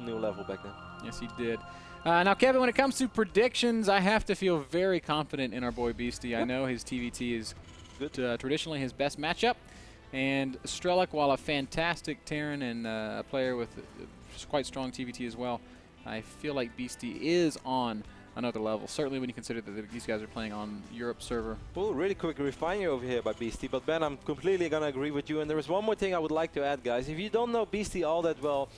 new level back then. Yes, he did. Now, Kevin, when it comes to predictions, I have to feel very confident in our boy Beastie. Yep. I know his TVT is good, traditionally his best matchup. And Strelok, while a fantastic Terran and a player with quite strong TVT as well, I feel like Beastie is on another level, certainly when you consider that these guys are playing on Europe server. Well, really quick refiner over here by Beastie, but Ben, I'm completely going to agree with you. And there is one more thing I would like to add, guys. If you don't know Beastie all that well,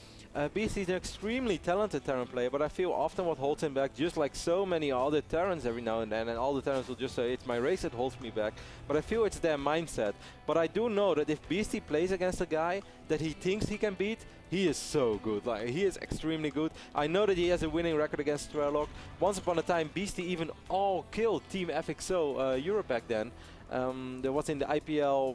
Beastie is an extremely talented Terran player, but I feel often what holds him back, just like so many other Terrans every now and then, and all the Terrans will just say, it's my race that holds me back. But I feel it's their mindset. But I do know that if Beastie plays against a guy that he thinks he can beat, he is so good. Like, he is extremely good. I know that he has a winning record against Strelok. Once upon a time, Beastie even all-killed Team FXO Europe back then. There was in the IPL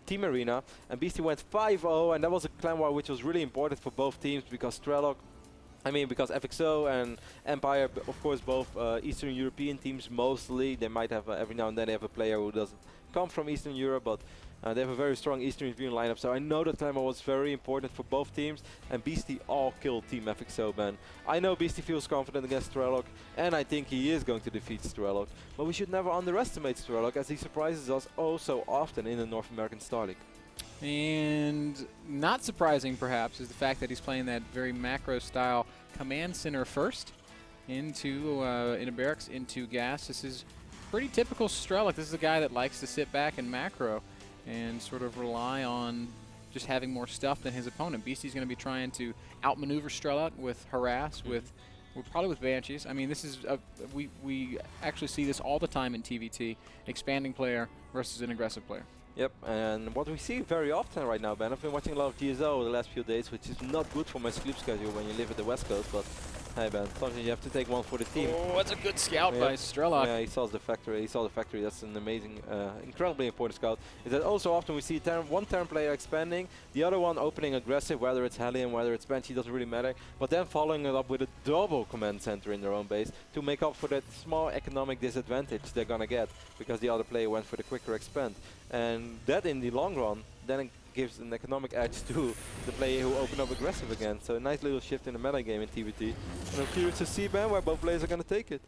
team arena, and Beastie went 5-0, and that was a clan war which was really important for both teams because because FXO and Empire, of course, both Eastern European teams mostly. They might have every now and then they have a player who doesn't come from Eastern Europe, but they have a very strong Eastern European lineup. So I know that clan war was very important for both teams, and Beastie all killed Team FXO, man. I know Beastie feels confident against Strelok, and I think he is going to defeat Strelok. But we should never underestimate Strelok, as he surprises us oh so often in the North American Star League. And not surprising, perhaps, is the fact that he's playing that very macro-style command center first into barracks, into gas. This is pretty typical Strelok. This is a guy that likes to sit back and macro and sort of rely on just having more stuff than his opponent. Beastie's going to be trying to outmaneuver Strelok with harass, probably with Banshees. I mean, this is we actually see this all the time in TVT, expanding player versus an aggressive player. Yep, and what we see very often right now, Ben, I've been watching a lot of GSO the last few days, which is not good for my sleep schedule when you live at the West Coast, but hey, Ben, sometimes you have to take one for the team. Oh, that's a good scout by Strelok. Yeah, he saw the factory. That's an amazing, incredibly important scout. Is that also often we see one Terran player expanding, the other one opening aggressive, whether it's Hellion, whether it's Banshee, doesn't really matter, but then following it up with a double command center in their own base to make up for that small economic disadvantage they're gonna get because the other player went for the quicker expand. And that in the long run then it gives an economic edge to the player who opened up aggressive again. So a nice little shift in the meta game in TVT. And I'm curious to see, Ben, where both players are going to take it.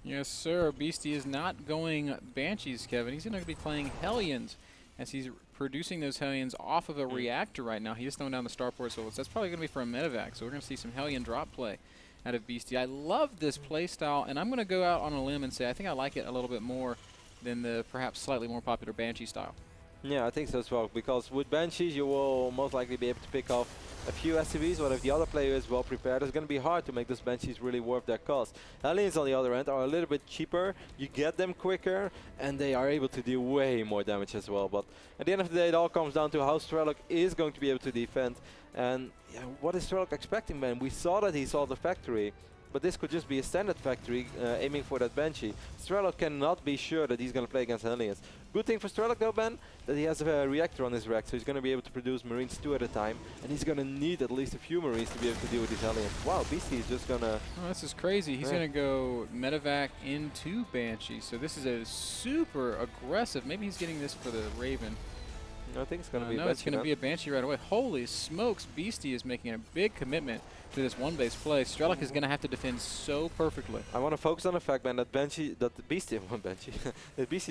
Yes, sir. Beastie is not going Banshees, Kevin. He's going to be playing Hellions as he's producing those Hellions off of a reactor right now. He is throwing down the starport souls. That's probably going to be for a medevac, so we're going to see some Hellion drop play out of Beastie. I love this play style, and I'm going to go out on a limb and say I think I like it a little bit more than the perhaps slightly more popular Banshee style. Yeah, I think so as well, because with Banshees you will most likely be able to pick off a few SCVs, but if the other player is well prepared, it's going to be hard to make those Banshees really worth their cost. Hellions on the other end are a little bit cheaper, you get them quicker, and they are able to do way more damage as well. But at the end of the day, it all comes down to how Strelok is going to be able to defend. And yeah, what is Strelok expecting, man? We saw that he saw the factory, but this could just be a standard factory aiming for that Banshee. Strelok cannot be sure that he's going to play against Hellions. Good thing for Strelok though, Ben, that he has a reactor on his rack, so he's going to be able to produce Marines 2 at a time, and he's going to need at least a few Marines to be able to deal with these Hellions. Wow, Beastie is just going to... Oh, this is crazy. He's going to go medevac into Banshee, so this is a super aggressive. Maybe he's getting this for the Raven. I think it's going to be a Banshee. No, it's going to be a Banshee right away. Holy smokes, Beastie is making a big commitment to this one-base play. Strelok is going to have to defend so perfectly. I want to focus on the fact, man, that Beastie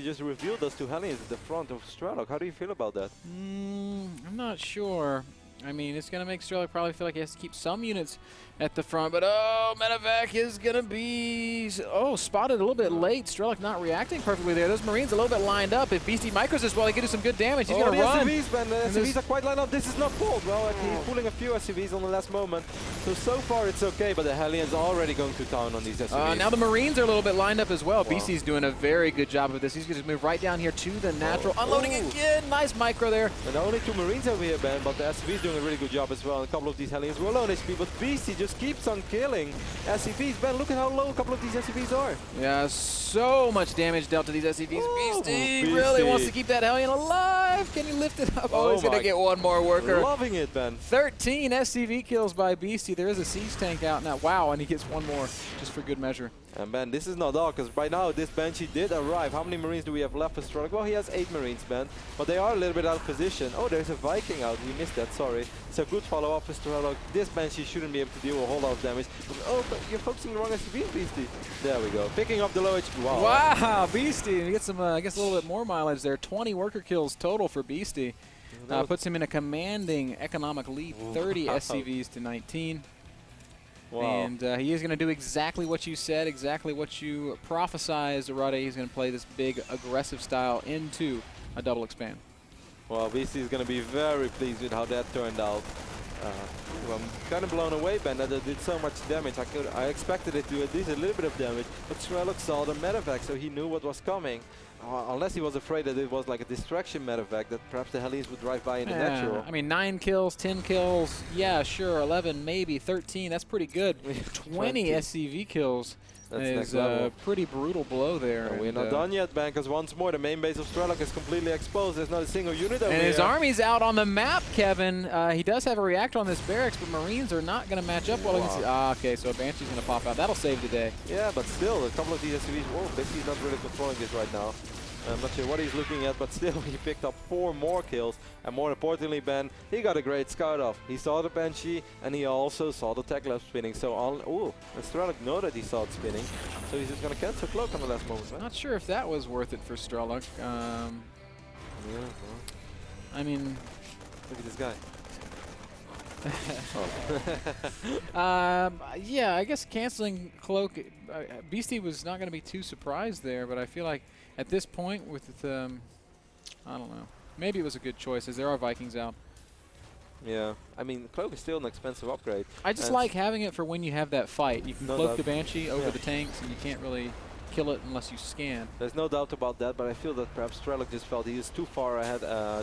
just revealed those two Hellions at the front of Strelok. How do you feel about that? I'm not sure. I mean, it's going to make Strelok probably feel like he has to keep some units at the front, but oh, medevac is going to be, spotted a little bit late. Strelok not reacting perfectly there. Those Marines a little bit lined up. If Beastie micros as well, he could do some good damage. He's going to run. SCVs, man. The SCVs are quite lined up. This is not fault. Well, he's pulling a few SCVs on the last moment. So far it's okay, but the Hellions are already going to town on these SCVs. Now the Marines are a little bit lined up as well. Wow. Beastie's doing a very good job of this. He's going to move right down here to the natural. Unloading again. Nice micro there. And only two Marines over here, Ben, but the SCV's doing a really good job as well. And a couple of these Hellions were low on HP, but Beastie just keeps on killing SCVs. Ben, look at how low a couple of these SCVs are. Yeah, so much damage dealt to these SCVs. Beastie really wants to keep that Hellion alive. Can you lift it up? Oh, he's going to get one more worker. Loving it, Ben. 13 SCV kills by Beastie. There is a siege tank out now. Wow, and he gets one more just for good measure. And Ben, this is not all, because by now this Banshee did arrive. How many Marines do we have left for Strelok? Well, he has 8 Marines, Ben, but they are a little bit out of position. Oh, there's a Viking out. We missed that, sorry. actually. So good follow-up for Strelok. This Banshee shouldn't be able to deal a whole lot of damage. Oh, but you're focusing the wrong SCV, Beasty. There we go. Picking up the low HP. Wow. Wow, Beasty. He gets some, I guess, a little bit more mileage there. 20 worker kills total for Beasty. Puts him in a commanding economic lead, 30 SCVs to 19. Wow. And he is going to do exactly what you said, exactly what you prophesized, Arade. He's going to play this big, aggressive style into a double expand. Well, BC is going to be very pleased with how that turned out. I'm kind of blown away, Ben, that it did so much damage. I expected it to at least a little bit of damage, but Strelok saw the medevac, so he knew what was coming. Unless he was afraid that it was like a distraction medevac, that perhaps the Hellies would drive by in the natural. I mean, 9 kills, 10 kills, yeah, sure, 11, maybe 13, that's pretty good. 20 SCV kills. Is a pretty brutal blow there. We're not done yet, Ben, because once more the main base of Strelok is completely exposed. There's not a single unit over here. And his army's out on the map, Kevin. He does have a reactor on this barracks, but Marines are not going to match up well against. Okay, so a Banshee's going to pop out. That'll save the day. Yeah, but still, a couple of these SCVs. Whoa, Basty's not really controlling this right now. I'm not sure what he's looking at, but still he picked up 4 more kills. And more importantly, Ben, he got a great scout off. He saw the Banshee, and he also saw the tech lab spinning. So, and Strelok know that he saw it spinning. So he's just going to cancel Cloak on the last moment. I'm not sure if that was worth it for Strelok. Yeah, well. I mean, look at this guy. Yeah, I guess canceling Cloak, Beasty was not going to be too surprised there, but I feel like at this point with, I don't know, maybe it was a good choice as there are Vikings out. Yeah, I mean, Cloak is still an expensive upgrade. I just like having it for when you have that fight. You can cloak the Banshee over the tanks, and you can't really kill it unless you scan. There's no doubt about that, but I feel that perhaps Strelok just felt he was too far ahead,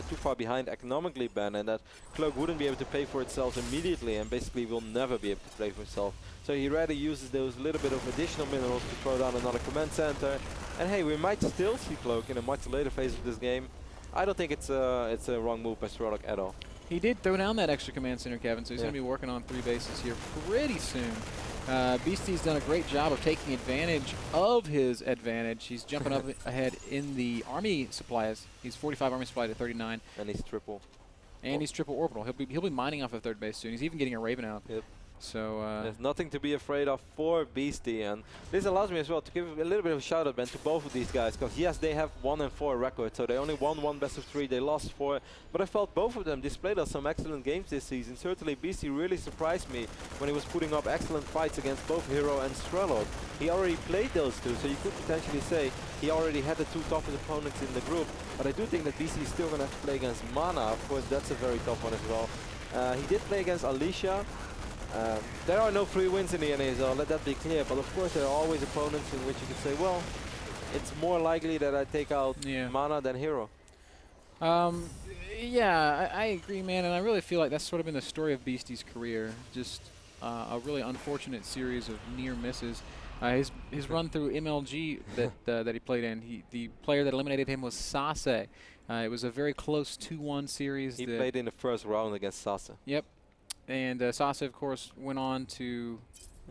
too far behind economically, Ben, and that Cloak wouldn't be able to pay for itself immediately, and basically will never be able to pay for itself. So he rather uses those little bit of additional minerals to throw down another command center. And hey, we might still see Cloak in a much later phase of this game. I don't think it's a wrong move by Strelok at all. He did throw down that extra command center, Kevin, so he's going to be working on 3 bases here pretty soon. Beasty's done a great job of taking advantage of his advantage. He's jumping up ahead in the army supplies. He's 45 army supply to 39. And he's triple. And he's triple orbital. He'll be mining off of 3rd base soon. He's even getting a Raven out. Yep. So there's nothing to be afraid of for Beasty, and this allows me as well to give a little bit of a shout out, Ben, to both of these guys, because yes, they have 1-4 record, so they only won 1 best of 3, they lost 4, but I felt both of them displayed us some excellent games this season. Certainly Beasty really surprised me when he was putting up excellent fights against both Hero and Strelok. He already played those two, so you could potentially say he already had the 2 toughest opponents in the group, but I do think that Beasty is still going to have to play against Mana. Of course, that's a very tough one as well. He did play against Alicia. There are no free wins in the NASL, let that be clear, but of course there are always opponents in which you can say, well, it's more likely that I take out Mana than Hero. Yeah, I agree, man, and I really feel like that's sort of been the story of Beasty's career. Just a really unfortunate series of near misses. His run through MLG that he played in, the player that eliminated him was Sase. It was a very close 2-1 series. He played in the first round against Sase. Yep. And Sase, of course, went on to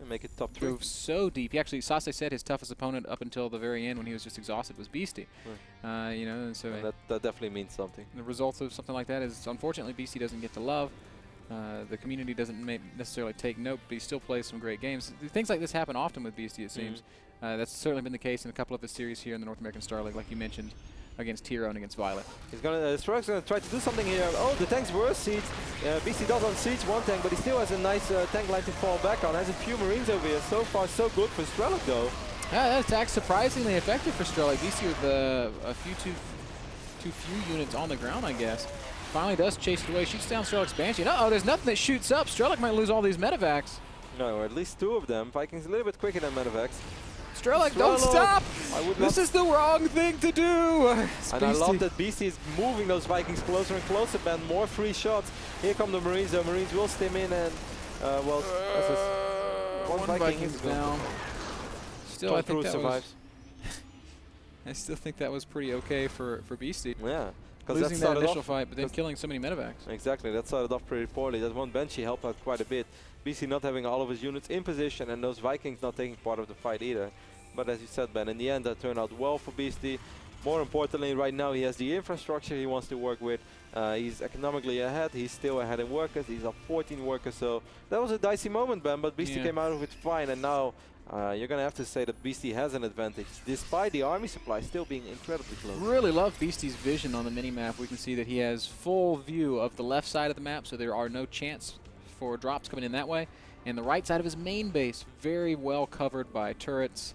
make it top 3. Go so deep. He actually, Sase said his toughest opponent up until the very end when he was just exhausted was Beasty. Right. You know, and so that definitely means something. The results of something like that is, unfortunately, Beasty doesn't get the love. The community doesn't necessarily take note, but he still plays some great games. Things like this happen often with Beasty, it seems. That's certainly been the case in a couple of his series here in the North American Star League, like you mentioned, against Hero and against Violet. He's gonna Strelok's gonna try to do something here. Oh, the tanks were sieged. BC does on siege 1 tank, but he still has a nice tank line to fall back on. Has a few Marines over here. So far, so good for Strelok, though. Yeah, that attack's surprisingly effective for Strelok. BC with a too few units on the ground, I guess. Finally does chase it away, shoots down Strelok's Banshee. Uh-oh, there's nothing that shoots up. Strelok might lose all these medevacs. No, or at least 2 of them. Vikings a little bit quicker than medevacs. Strelok, don't stop! This is the wrong thing to do! And I love that Beasty is moving those Vikings closer and closer, Ben. More free shots. Here come the Marines. The Marines will stem in and, well, one Viking is down. Still, I think that survives. I still think that was pretty okay for Beasty. Yeah. Losing that initial fight, but then killing so many medevacs. Exactly, that started off pretty poorly. That one Banshee helped out quite a bit. BC not having all of his units in position, and those Vikings not taking part of the fight either. But as you said, Ben, in the end that turned out well for Beasty. More importantly, right now he has the infrastructure he wants to work with. He's economically ahead. He's still ahead in workers. He's up 14 workers. So that was a dicey moment, Ben, but Beastie came out of it fine. And now you're going to have to say that Beastie has an advantage, despite the army supply still being incredibly close. Really love Beastie's vision on the mini-map. We can see that he has full view of the left side of the map, so there are no chance for drops coming in that way. And the right side of his main base, very well covered by turrets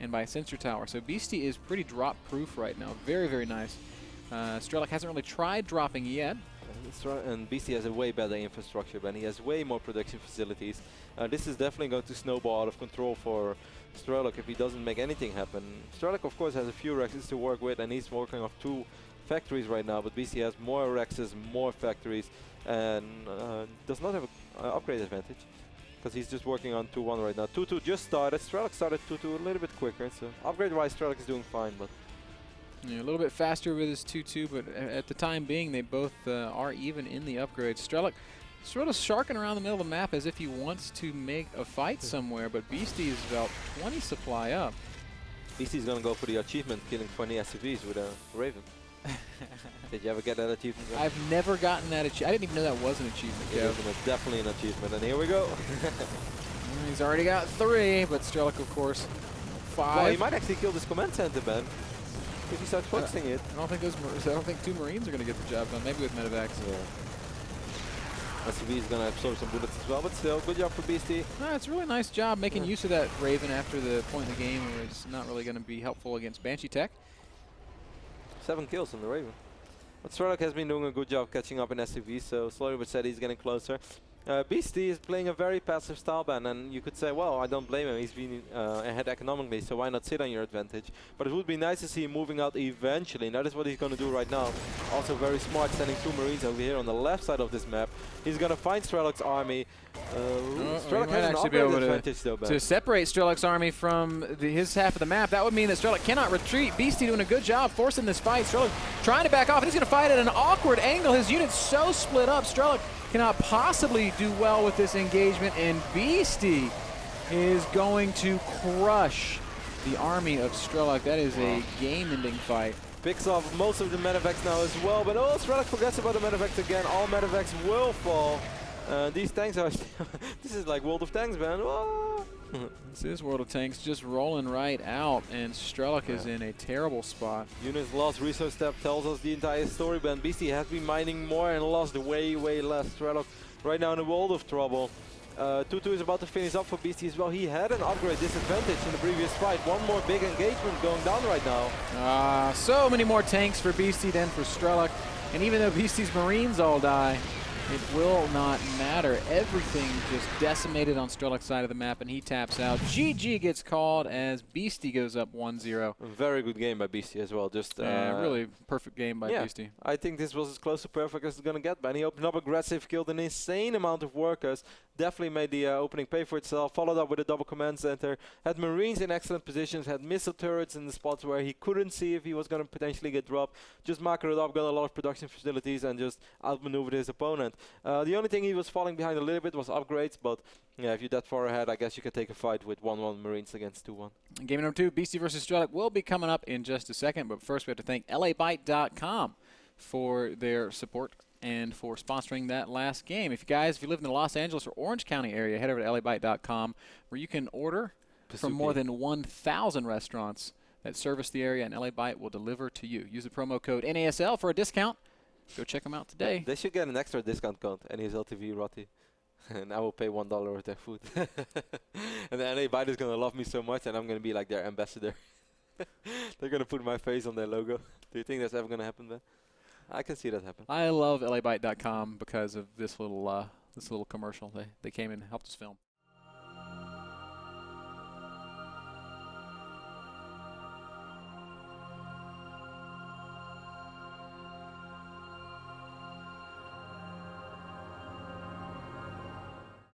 and by sensor tower. So Beastie is pretty drop-proof right now. Very, very nice. Strelok hasn't really tried dropping yet. And Beastie has a way better infrastructure, Ben. He has way more production facilities. This is definitely going to snowball out of control for Strelok if he doesn't make anything happen. Strelok, of course, has a few Rexes to work with, and he's working off 2 factories right now, but Beastie has more Rexes, more factories, and does not have an upgrade advantage, because he's just working on 2-1 right now. 2-2 just started. Strelok started 2-2 a little bit quicker, so upgrade-wise, Strelok is doing fine, but yeah, a little bit faster with his 2-2, but at the time being, they both are even in the upgrade. Strelok sort of sharking around the middle of the map as if he wants to make a fight somewhere, but Beastie is about 20 supply up. Beastie's going to go for the achievement, killing 20 SCVs with a Raven. Did you ever get that achievement? I've never gotten that achievement. I didn't even know that was an achievement. It is definitely an achievement, and here we go. He's already got 3, but Strelok, of course, 5. Well, he might actually kill this command center, Ben, if he starts focusing it. I don't think 2 Marines are going to get the job done. Maybe with medevacs. Yeah. SCV is going to absorb some bullets as well, but still, good job for Beastie. No, it's a really nice job making use of that Raven after the point in the game where it's not really going to be helpful against Banshee Tech. 7 kills on the Raven. But Strelok has been doing a good job catching up in SCV, so slowly but steady he's getting closer. Beastie is playing a very passive style, Ben, and you could say, well, I don't blame him. He's been ahead economically, so why not sit on your advantage? But it would be nice to see him moving out eventually, and that is what he's going to do right now. Also very smart, sending 2 Marines over here on the left side of this map. He's going to find Strelok's army. Strelok has an upgrade advantage, though, Ben. To separate Strelok's army from his half of the map, that would mean that Strelok cannot retreat. Beastie doing a good job forcing this fight. Strelok trying to back off, and he's going to fight at an awkward angle. His unit's so split up. Strelok cannot possibly do well with this engagement, and Beastie is going to crush the army of Strelok. That is a game-ending fight. Picks off most of the medevacs now as well, but Strelok forgets about the medevacs again. All medevacs will fall. These tanks are this is like World of Tanks, man. Whoa. This is World of Tanks just rolling right out, and Strelok is in a terrible spot. Units lost resource step tells us the entire story, Ben. Beastie has been mining more and lost way, way less. Strelok right now in a world of trouble. 2-2 is about to finish up for Beastie as well. He had an upgrade disadvantage in the previous fight. One more big engagement going down right now. So many more tanks for Beastie than for Strelok. And even though Beastie's Marines all die, it will not matter. Everything just decimated on Strelok's side of the map, and he taps out. GG gets called as Beastie goes up 1-0. Very good game by Beastie as well. Just really perfect game by Beastie. I think this was as close to perfect as it's going to get, man. He opened up aggressive, killed an insane amount of workers, definitely made the opening pay for itself, followed up with a double command center, had Marines in excellent positions, had missile turrets in the spots where he couldn't see if he was going to potentially get dropped, just macroed it up, got a lot of production facilities, and just outmaneuvered his opponent. The only thing he was falling behind a little bit was upgrades, but yeah, if you're that far ahead, I guess you can take a fight with 1-1 Marines against 2-1. Game number 2, Beastie versus Strelok, will be coming up in just a second, but first we have to thank LAByte.com for their support and for sponsoring that last game. If you live in the Los Angeles or Orange County area, head over to LAByte.com, where you can order from more than 1,000 restaurants that service the area, and LA Byte will deliver to you. Use the promo code NASL for a discount. Go check them out today. They should get an extra discount code, NASL TV Roti. And I will pay $1 with their food. And then LA Byte is going to love me so much, and I'm going to be like their ambassador. They're going to put my face on their logo. Do you think that's ever going to happen, Ben? I can see that happen. I love LAByte.com because of this little commercial. They came and helped us film.